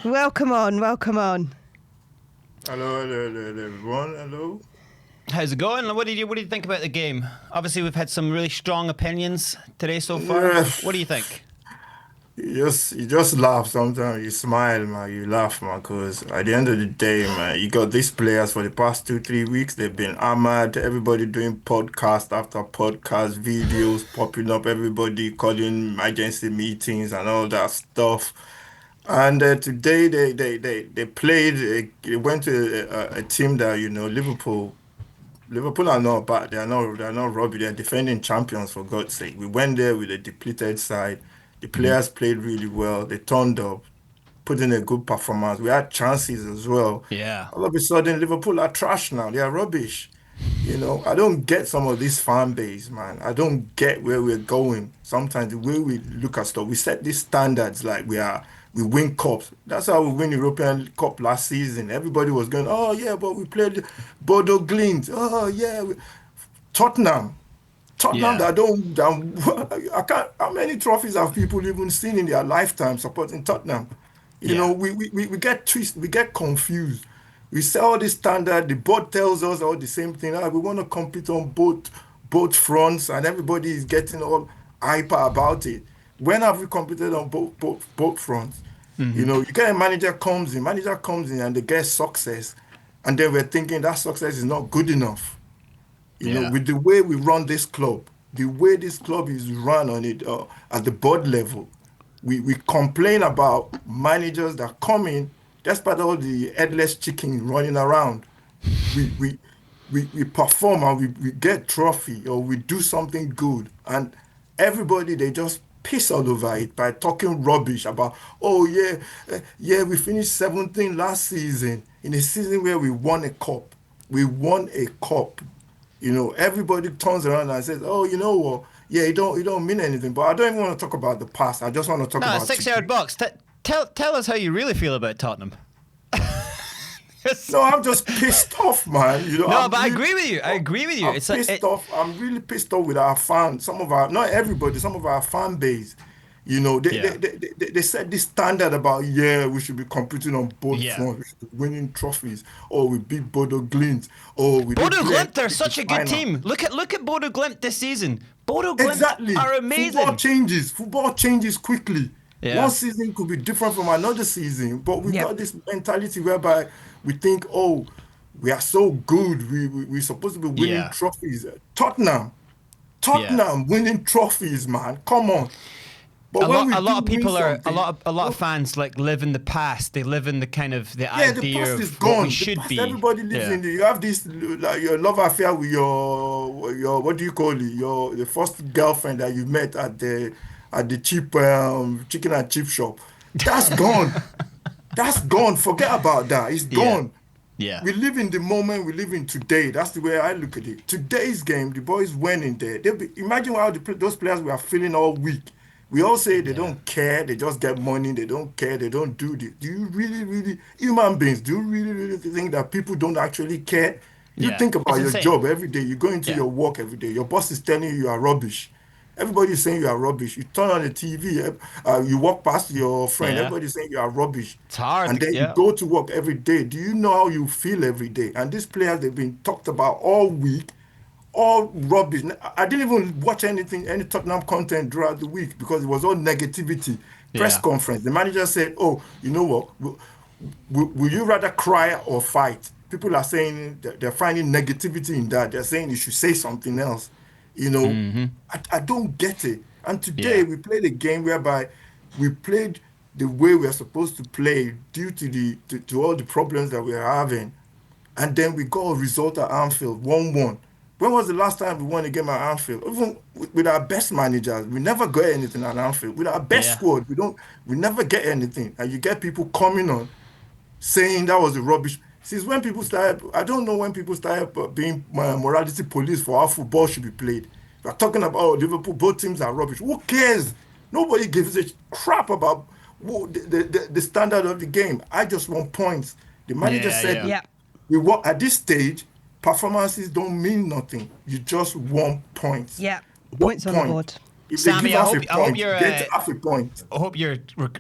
Welcome on, welcome on. Hello, everyone. Hello. How's it going? What do you think about the game? Obviously, we've had some really strong opinions today so far. Yeah, What do you think? you just laugh sometimes. You smile, man. You laugh, man. Because at the end of the day, man, you got these players for the past 2, 3 weeks. They've been hammered. Everybody doing podcast after podcast, videos popping up. Everybody calling emergency meetings and all that stuff. And today they played. They went to a team that Liverpool. Liverpool are not bad. They are not rubbish. They're defending champions for God's sake. We went there with a depleted side. The players played really well. They turned up, put in a good performance. We had chances as well. Yeah. All of a sudden, Liverpool are trash now. They are rubbish. I don't get some of this fan base, man. I don't get where we're going. Sometimes the way we look at stuff, we set these standards like we win cups. That's how we win European Cup last season. Everybody was going, oh yeah, but we played Bodo Glint. Oh yeah, Tottenham. Tottenham Yeah. that don't, that, I can't, how many trophies have people even seen in their lifetime supporting Tottenham? Yeah. We get twisted, we get confused. We say all this standard, the board tells us all the same thing. We want to compete on both fronts, and everybody is getting all hyper about it. When have we competed on both fronts? You get a manager comes in and they get success, and then we're thinking that success is not good enough. Yeah. With the way we run this club, the way this club is run on it at the board level, we complain about managers that come in, despite all the headless chicken running around. We we we perform and we get trophy or we do something good, and everybody they just piss all over it by talking rubbish about, oh yeah, yeah, we finished 17th last season in a season where we won a cup. We won a cup. Everybody turns around and says, "Oh, you know what? Yeah, it don't mean anything." But I don't even want to talk about the past. I just want to talk No, about 6 yard today. box. Tell us how you really feel about Tottenham. No, I'm just pissed off, man. No, I'm but I really agree with you. pissed I off. agree with you. I'm It's like pissed it. off. I'm really pissed off with our fans. Some of our, not everybody, some of our fan base. They, they, Yeah. they, they set this standard about, yeah, we should be competing on both Yeah. fronts. We should be winning trophies. Or we beat Bodo Glint. Or we didn't Bodo play Glimt, anything they're in the such a good final. team. Look at Bodo Glimt this season. Bodo Glimt Exactly. are Football amazing. changes. Football changes quickly. One Yeah. season could be different from another season, but we Yep. got this mentality whereby we think, oh, we are so good. We're supposed to be winning Yeah. trophies. Tottenham, Yeah. Tottenham winning trophies, man. Come on. But A when lot we a lot do of win people are something, a lot of oh, fans like live in the past. They live in the kind of the yeah, the idea past is of what we gone. The should past, be. everybody lives Yeah. in. You have this like your love affair with your what do you call it? Your the first girlfriend that you met at the cheap chicken and chip shop. That's gone. That's gone. Forget about that. It's Yeah. gone. Yeah. We live in the moment. We live in today. That's the way I look at it. Today's game, the boys went in there. Imagine how those players were feeling all week. We all say they Yeah. don't care. They just get money. They don't care. They don't do this. Do you really, really, human beings, do you really, really think that people don't actually care? You Yeah. think It's about your insane. job every day. You go into Yeah. your work every day. Your boss is telling you are rubbish. Everybody's saying you are rubbish. You turn on the TV, you walk past your friend, Yeah. everybody's saying you are rubbish. It's hard. And then you Yeah. go to work every day. Do you know how you feel every day? And these players, they've been talked about all week, all rubbish. I didn't even watch anything, any Tottenham content throughout the week because it was all negativity. Press Yeah. conference. The manager said, oh, you know what? Will you rather cry or fight? People are saying that they're finding negativity in that. They're saying you should say something else. You know, I don't get it. And today Yeah. we played a game whereby we played the way we're supposed to play due to to all the problems that we're having. And then we got a result at Anfield, 1-1. When was the last time we won a game at Anfield? Even with our best managers, we never got anything at Anfield. With our best Yeah. squad, we never get anything. And you get people coming on saying that was a rubbish. Since when people started, I don't know when people started being morality police for how football should be played. We're talking about oh, Liverpool, both teams are rubbish. Who cares? Nobody gives a crap about the standard of the game. I just want points. The manager Yeah. said, Yeah. Yep. we want at this stage, performances don't mean nothing. You just want points. Yep. What Points on the point? board. If they Sammy, give half a I hope point, you're. get half a point. I hope you're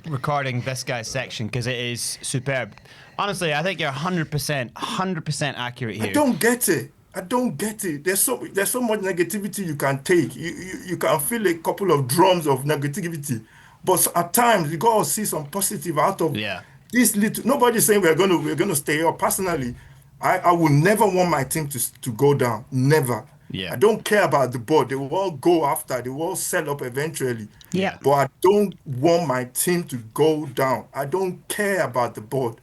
recording this guy's section because it is superb. Honestly, I think you're 100% accurate I here. don't get it. I don't get it. There's so much negativity you can take. You can feel a couple of drums of negativity, but at times you gotta see some positive out of Yeah. this little. Nobody's saying we're gonna stay up. Personally, I would never want my team to go down. Never. Yeah. I don't care about the board. They will all go after. They will all set up eventually. Yeah. But I don't want my team to go down. I don't care about the board.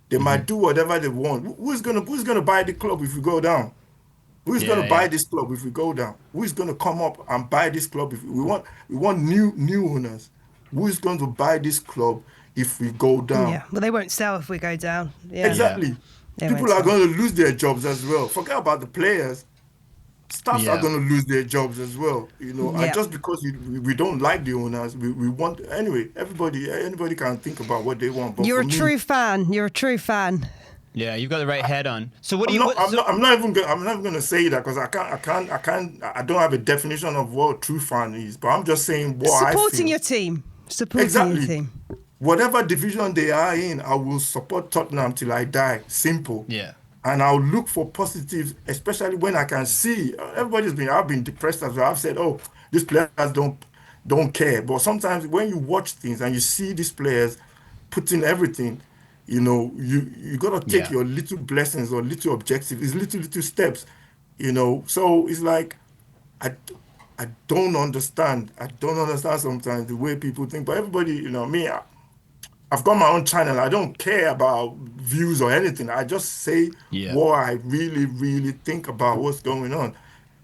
They might do whatever they want. Who's gonna buy the club if we go down? Who's going Yeah, to buy yeah. this club if we go down? Who's going to come up and buy this club if we want new owners? Who's going to buy this club if we go down? Yeah. Well, they won't sell if we go down. Yeah. Exactly. They won't People are sell. going to lose their jobs as well. Forget about the players. Staffs are Yeah. going to lose their jobs as well. Yeah. And just because we don't like the owners, we want anyway. Anybody can think about what they want. But You're a for me, true fan. You're a true fan. Yeah, you've got the right head on. So what do I'm you? not, what- I'm so- not, I'm not even gonna, I'm not going to say that because I don't have a definition of what a true fan is. But I'm just saying what I Supporting feel. your team. Supporting Exactly. your team. Whatever division they are in, I will support Tottenham till I die. Simple. Yeah. And I'll look for positives, especially when I can see I've been depressed as well. I've said, oh, these players don't care. But sometimes when you watch things and you see these players putting everything, you gotta take Yeah. your little blessings or little objectives, it's little steps, So it's like I I don't understand. I don't understand sometimes the way people think. But everybody, me, I've got my own channel. I don't care about views or anything. I just say Yeah. what I really, really think about what's going on.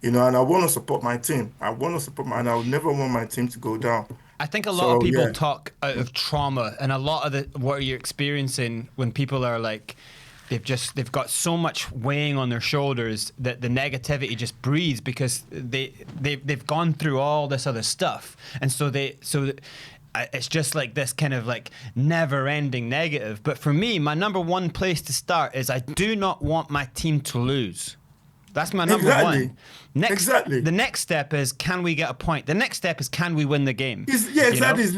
And I want to support my team. And I would never want my team to go down. I think a lot of So, people yeah. talk out of trauma, and a lot of what you're experiencing when people are like, they've got so much weighing on their shoulders that the negativity just breathes because they've gone through all this other stuff, and so it's just like this kind of like never-ending negative. But for me, my number one place to start is I do not want my team to lose. That's my number Exactly. one. Exactly. The next step is, can we get a point? The next step is, can we win the game? Exactly. It's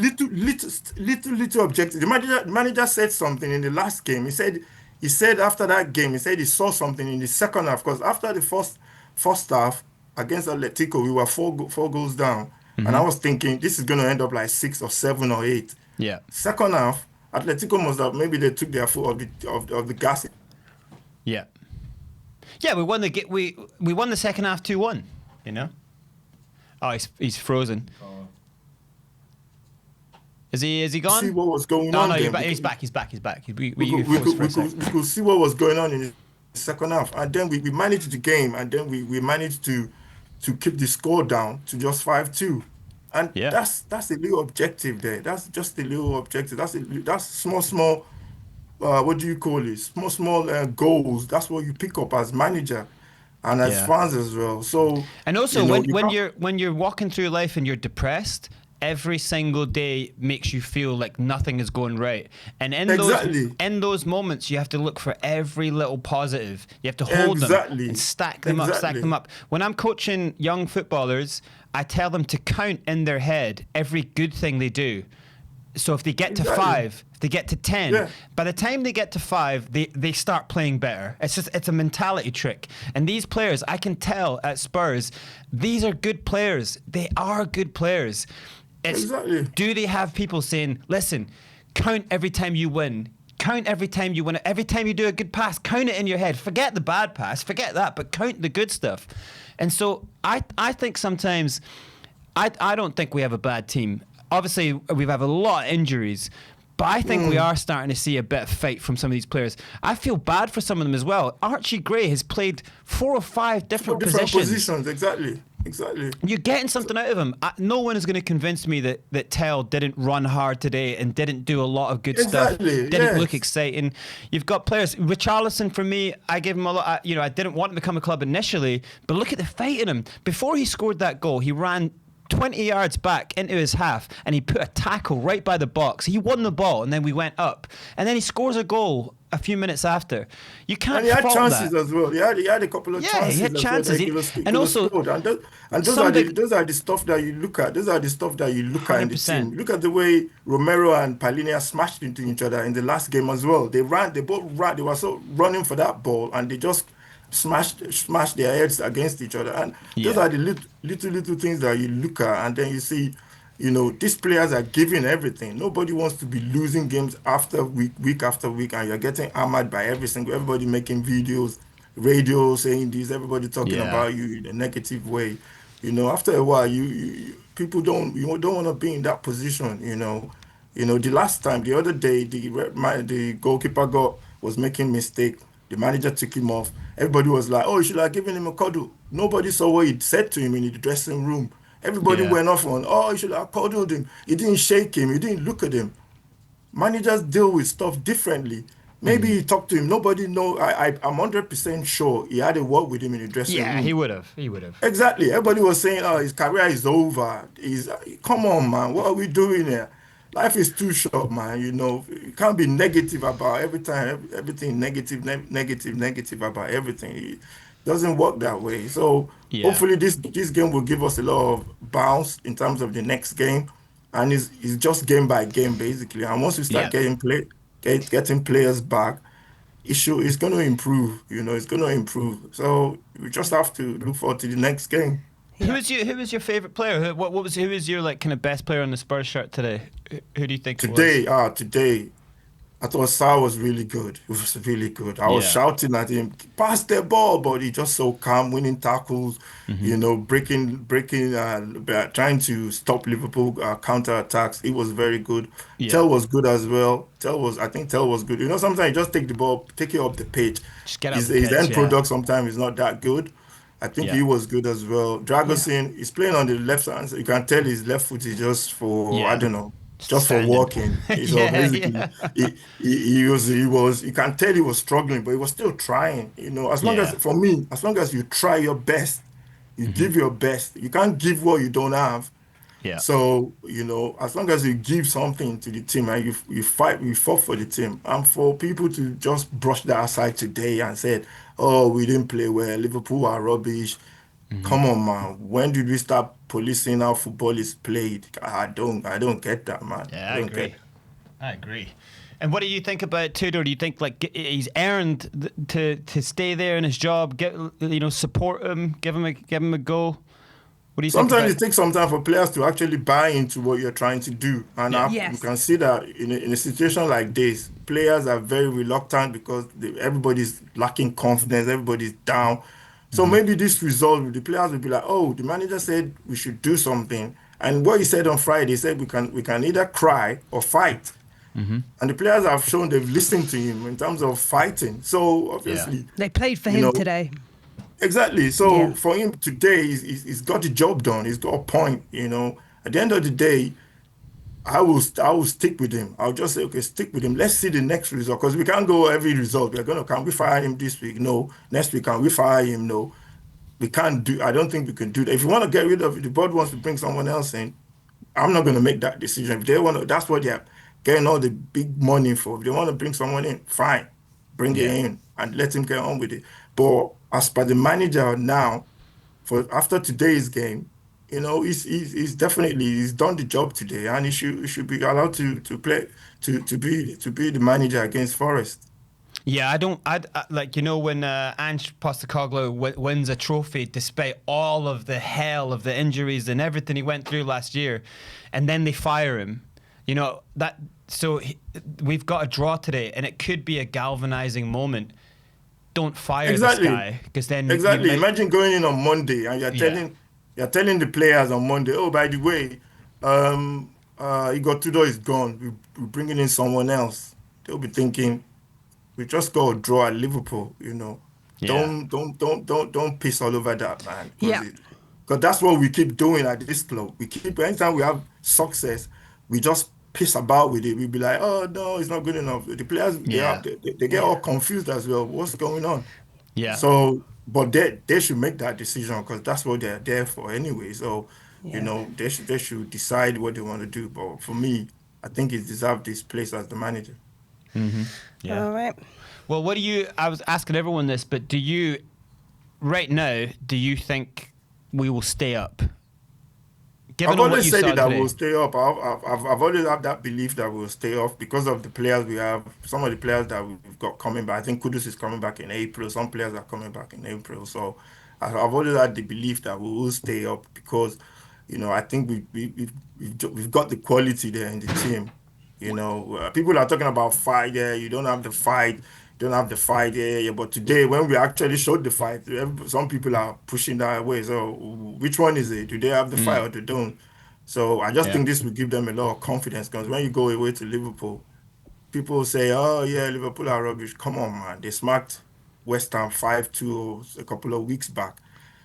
little objective. The manager said something in the last game. He said after that game, he said he saw something in the second half, because after the first half against Atletico, we were four goals down. And I was thinking this is going to end up like 6 or 7 or 8. Yeah. Second half, Atletico must have, maybe they took their foot of the gas. Yeah. Yeah, we won we won the second half 2-1, Oh, he's frozen. Is he gone? See what was going No, on. no, then, he's back. We we could see what was going on in the second half, and then we managed the game, and then we managed to keep the score down to just 5-2, and Yeah. that's a little objective there. That's just a little objective. That's small. What do you call it? Small goals. That's what you pick up as manager, and as Yeah. fans as well. So And also, you when you're walking through life and you're depressed, every single day makes you feel like nothing is going right. And Exactly. in those moments, you have to look for every little positive. You have to hold them Exactly. and stack them Exactly. up. When I'm coaching young footballers, I tell them to count in their head every good thing they do. So if they get to Exactly. 5, if they get to 10, Yeah. by the time they get to 5, they start playing better. It's a mentality trick. And these players, I can tell at Spurs, these are good players. They are good players. Exactly. Do they have people saying, listen, count every time you win. Count every time you win. Every time you do a good pass, count it in your head. Forget the bad pass. Forget that. But count the good stuff. And so I think sometimes, I don't think we have a bad team. Obviously, we have a lot of injuries, but I think we are starting to see a bit of fight from some of these players. I feel bad for some of them as well. Archie Gray has played 4 or 5 different positions. Exactly. You're getting something out of him. No one is going to convince me that Tell didn't run hard today and didn't do a lot of good stuff. Exactly, Didn't yes. look exciting. You've got players. Richarlison, for me, I gave him a lot. I didn't want him to come to club initially, but look at the fight in him. Before he scored that goal, he ran 20 yards back into his half and he put a tackle right by the box. He won the ball and then we went up. And then he scores a goal a few minutes after. You can't And he had fault chances that. as well. He had a couple of Yeah, he chances had as well that chances. he could have, And also, scored. And some big those are the stuff that you look at. Those are the stuff that you look at in the team. 100%. Look at the way Romero and Palhinha smashed into each other in the last game as well. They both ran. They were so running for that ball, and they just smashed their heads against each other. And those Yeah. are the little things that you look at, and then you see. These players are giving everything. Nobody wants to be losing games after week after week, and you're getting hammered by everybody making videos, radio saying this, everybody talking Yeah. about you in a negative way. After a while, people don't want to be in that position. The last time, the other day, the goalkeeper was making mistake. The manager took him off. Everybody was like, "Oh, you should have given him a cuddle." Nobody saw what he said to him in the dressing room. Everybody Yeah. went off on, "Oh, you should have cuddled him." He didn't shake him. He didn't look at him. Managers deal with stuff differently. Maybe he talked to him. Nobody know. I'm 100% sure he had a word with him in the dressing Yeah, he room. would have. He would have. Exactly. Everybody was saying, "Oh, his career is over." Come on, man. What are we doing here? Life is too short, man. You can't be negative about every time, everything negative, negative about everything. It doesn't work that way. So Yeah. hopefully this game will give us a lot of bounce in terms of the next game, and it's just game by game basically. And once we start Yeah. getting players back, it's going to improve. It's going to improve. So we just have to look forward to the next game. Who Yeah. was your favorite player? Who was your like kind of best player on the Spurs shirt today? Who do you think it was? Today, I thought Sar was really good. He was really good. I was Yeah. shouting at him, pass the ball, but he just so calm, winning tackles, breaking, trying to stop Liverpool counter attacks. He was very good. Yeah. Tell was good as well. I think Tell was good. Sometimes you just take the ball, take it up the pitch. Just get up the His pitch. end Yeah. product sometimes is not that good. I think Yeah. he was good as well. Yeah. Dragosin is playing on the left hand. So you can tell his left foot is just for, I Yeah. don't know, Just just for standing. walking. So Yeah. basically, Yeah. you can tell he was struggling, but he was still trying. Yeah. For me, as long as you try your best, you give your best. You can't give what you don't have. Yeah. So, as long as you give something to the team and you fought for the team, and for people to just brush that aside today and said, "Oh, we didn't play well, Liverpool are rubbish." Come on, man. When did we start policing how football is played? I don't get that, man. Yeah, I I don't agree. get. I agree. And what do you think about Tudor? Do you think like he's earned to stay there in his job? Support him, give him a go. What do you think Sometimes about? it takes some time for players to actually buy into what you're trying to do. And Yeah. you Yes. can see that in a situation like this, players are very reluctant because everybody's lacking confidence, everybody's down. So maybe this result, the players will be like, "Oh, the manager said we should do something." And what he said on Friday, he said we can either cry or fight. And the players have shown they've listened to him in terms of fighting. So Yeah. obviously, They played for you him know, today. exactly. Yeah. So for him today, he's got the job done. He's got a point. At the end of the day, I will stick with him. I'll just say, okay, stick with him. Let's see the next result because we can't go every result. Can we fire him this week? No. Next week, can we fire him? No. We can't do. I don't think we can do that. If you want to get rid of it, the board wants to bring someone else in. I'm not going to make that decision. If they want to, that's what they're getting all the big money for. If they want to bring someone in, fine, bring it Yeah. in and let him get on with it. But as per the manager now, for after today's game, he's definitely he's done the job today, and he should be allowed to play to be the manager against Forest. Yeah, I like when Ange Postecoglou wins a trophy despite all of the hell of the injuries and everything he went through last year, and then they fire him. We've got a draw today, and it could be a galvanizing moment. Don't fire this Exactly. guy because then Exactly. you might. Imagine going in on Monday and Yeah. you're telling the players on Monday, "Oh, by the way, Igor Tudor is gone. We're bringing in someone else." They'll be thinking, "We just got a draw at Liverpool." Yeah. Don't piss all over that, man. Yeah. Because that's what we keep doing at this club. Anytime we have success, we just piss about with it. We be like, "Oh no, it's not good enough." The players Yeah. they get all confused as well. What's going on? Yeah. So, but they should make that decision because that's what they're there for anyway. So, Yeah. they should decide what they want to do. But for me, I think he deserved this place as the manager. Yeah. All right. Well, what do you? I was asking everyone this, but do you, right now, do you think we will stay up? Given I've on what always you said saw it that today. we'll stay up. I've always had that belief that we'll stay off because of the players we have. Some of the players that we've got coming back. I think Kudus is coming back in April. Some players are coming back in April. So I've always had the belief that we will stay up because, I think we've got the quality there in the team. People are talking about fight. Yeah, you don't have the fight. Don't have the fight. Yeah, yeah. But today, when we actually showed the fight, some people are pushing that away. So which one is it? Do they have the fight or they don't? So I just Yeah. think this will give them a lot of confidence because when you go away to Liverpool, people say, "Oh yeah, Liverpool are rubbish." Come on, man. They smacked West Ham 5-2 a couple of weeks back.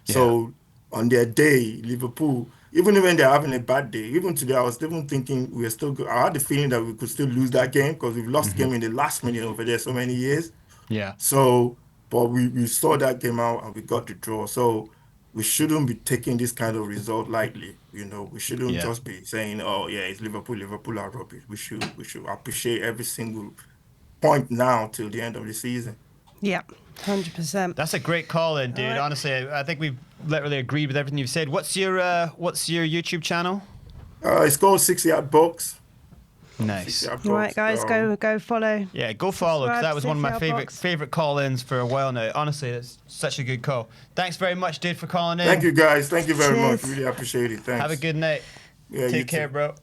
Yeah. So on their day, Liverpool, even when they're having a bad day, even today, I was even thinking we are still good. I had the feeling that we could still lose that game because we've lost game in the last minute over there so many years. Yeah. So, but we saw that game out and we got the draw. So we shouldn't be taking this kind of result lightly. We shouldn't Yeah. just be saying, "Oh yeah, it's Liverpool. Liverpool are rubbish." We should appreciate every single point now till the end of the season. Yeah. 100%. That's a great call in, dude. All right. Honestly, I think we've literally agreed with everything you've said. What's your YouTube channel? It's called 6 Yard Box. Nice. 6 Yard All right, Box. guys, go follow. Yeah, go follow because Subscribe that to was one of my 6 Yard favorite Box. favorite call-ins for a while now. Honestly, it's such a good call. Thanks very much, dude, for calling in. Thank you guys. Thank you very much. Cheers. Really appreciate it. Thanks. Have a good night. Yeah, you Take care, too. bro.